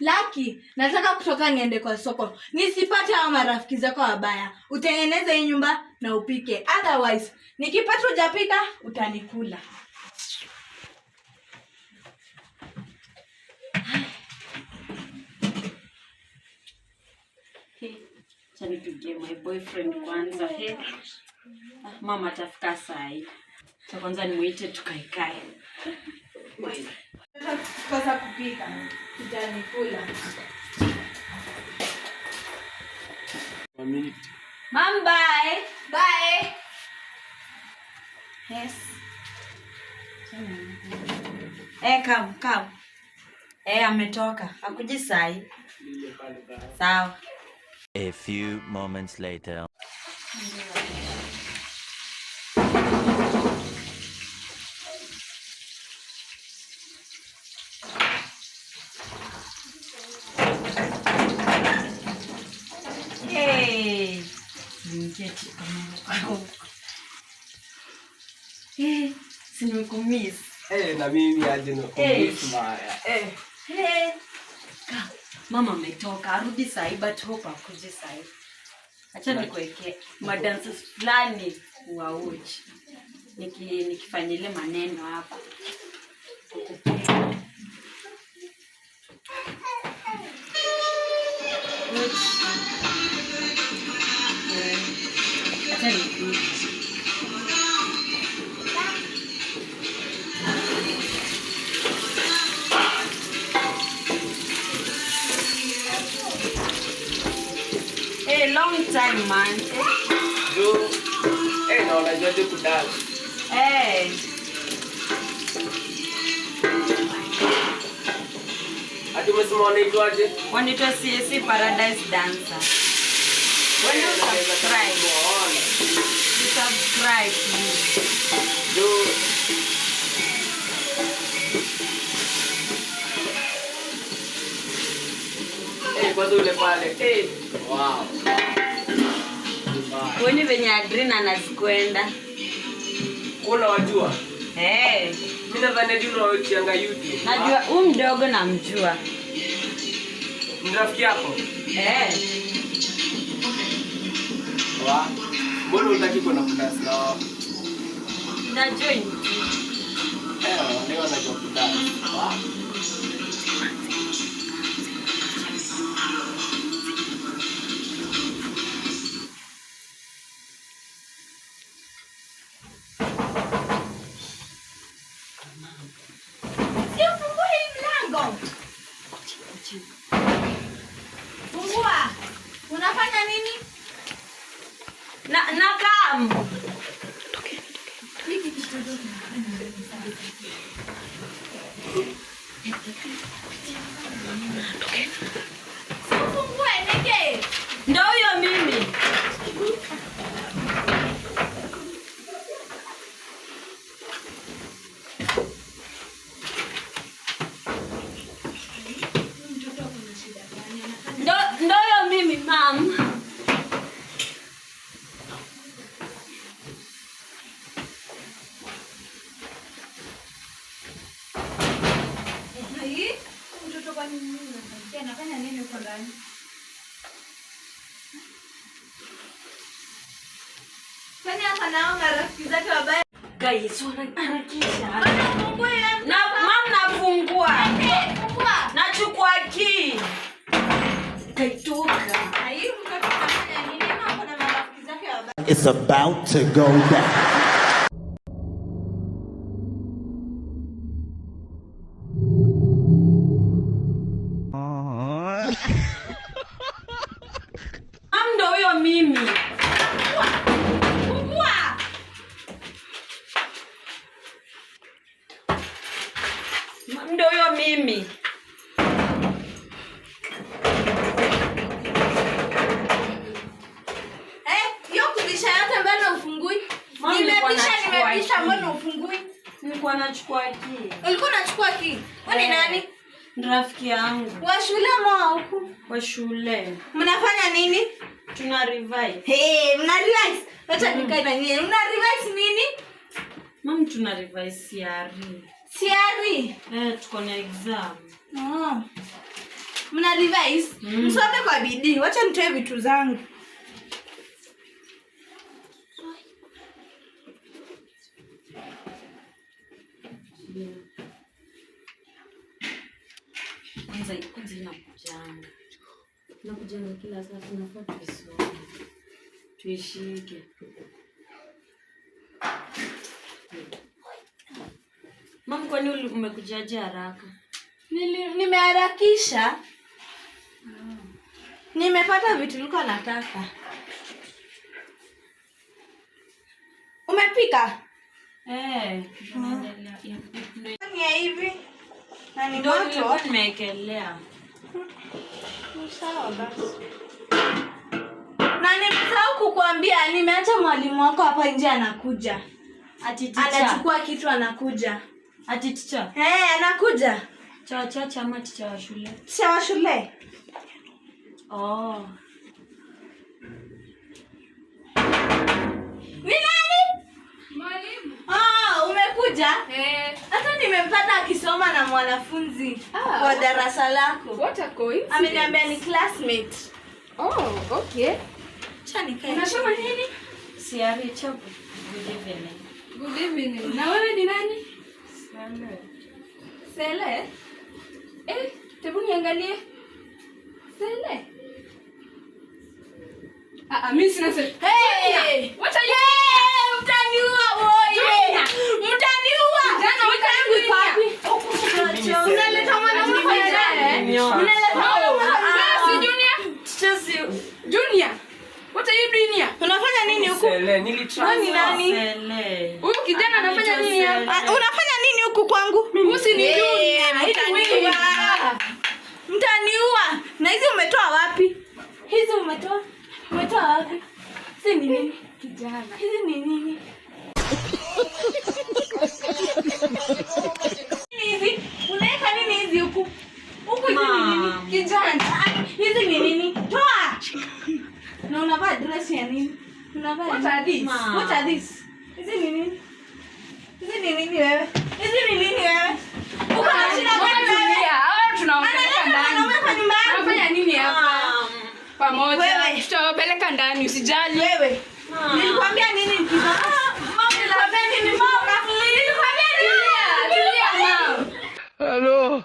Lucky, nataka kutoka niende kwa soko. Nisipate hao marafiki zako wabaya. Utengeneze hii nyumba na upike. Otherwise, nikipata hujapika utanikula. Chani tuge my boyfriend kwanza. Hey. Mama atafika saa hii. Cha kwanza nimuite tukaikae. Kosa kupika. Utanikula. Mom, bye. Bye. Yes. Come. Ametoka. Hakuji sai. Sawa. A few moments later. Hey. Sinikumiss. Na mimi aje nakumiss mbaya. Mama ametoka, arudi saa hii but hope akuje saa hii. Acha nikuwekee madances fulani uauchi. Nikifanya ile maneno hapa. Acha nikuwekee. Long time man. Na unajua je kudance. Ati umesema wanaitwaje? Wanaitwa CSC Paradise Dancer. When you subscribe. You subscribe. Kwanza ule pale. Wow. Wani venye Adrina anazikwenda. Kuna wajua? Mimi nadhani ndio unaochianga YouTube. Najua mdogo namjua. Ni rafiki yako? Wow. Mbona unataka kwenda kudance na? Na join. Leo najua kudance. Wow. Fungua. Unafanya nini? Na kam. Toke. Fungue nige. Ndio huyo mimi. Ndio mimi mam. Mtoto kwa nini anafanya nini huko ndani? Kwani hapa nao marafiki zake wabaya? Guys, wanaharakisha. Na mam nafungua. Fungua. Nachukua key. Kaitoka. Hayo mtoto anafanya nini? Hapo na marafiki zake wabaya. It's about to go down. Ndio huyo mimi. Fungua. Ndio huyo mimi. Hiyo kubisha yote mbona ufungui? Nimebisha mbona ufungui? Nilikuwa nachukua key. Ulikuwa unachukua key? Wewe nani? Rafiki yangu. Wa shule mwa huku? Wa shule. Mnafanya nini? Tuna revise. Mna revise? Acha nikae na nyinyi. Mna revise nini? Mama tuna revise CRE. CRE? Tuko na exam. Mna revise? Msome kwa bidii. Wacha nitoe vitu zangu. Kwanza inakujanga. Inakujanga kila saa tunafaa tusome. Tuishike. Mama, kwani umekujaje haraka? Nimeharakisha. Nimepata vitu nilikuwa nataka. Umepika? Tunaendelea. Ni hivi. Na ni Ndio moto. nimeekelea. Sawa basi. Na nimesahau kukuambia nimeacha mwalimu wako hapa nje anakuja. Ati teacher. Anachukua kitu anakuja. Ati teacher. Anakuja. Cha ama teacher wa shule. Teacher wa shule. Oh. Ni nani? Mwalimu. Umekuja? Hata nimempata akisoma na mwanafunzi wa darasa lako. What a coincidence. Ameniambia ni classmate. Oh, okay. Chani kae. Unasoma nini? Siari chapo. Good evening. Good evening. Na wewe ni nani? Sele. Hebu niangalie. Sele. Mimi sina sele. Hey! What are you? Mtaniua wewe. Mtaniua. Jana weka yangu wapi? Unaleta mwanaume kwa ndani. Unaleta mwanaume. Si Junior. Junior. What are you doing here? Unafanya nini huku? Sele, nilitry. Ni nani? Sele. Huyu kijana anafanya nini hapa? Unafanya nini huku kwangu? Usi ni Junior. Mtaniua. Mtaniua. Na hizi umetoa wapi? Hizi umetoa? Umetoa wapi? Si ni nini? Kijana. Hizi ni nini? Hizi unaweka nini hizi huku? Huku hizi ni nini? Kijana. Hizi ni nini? Toa. Na unavaa dress ya nini? Unavaa What are these? What are these? Hizi ni nini? Hizi ni nini wewe? Hizi ni nini wewe? Uko na shida gani wewe? Tunaopeleka ndani. Unafanya nini hapa? Pamoja. Wewe. Tutawapeleka ndani, usijali. Wewe. Nilikwambia nini nikitoka? Nilikwambia nini mama? Nilikwambia nini? Tulia, mama. Hello.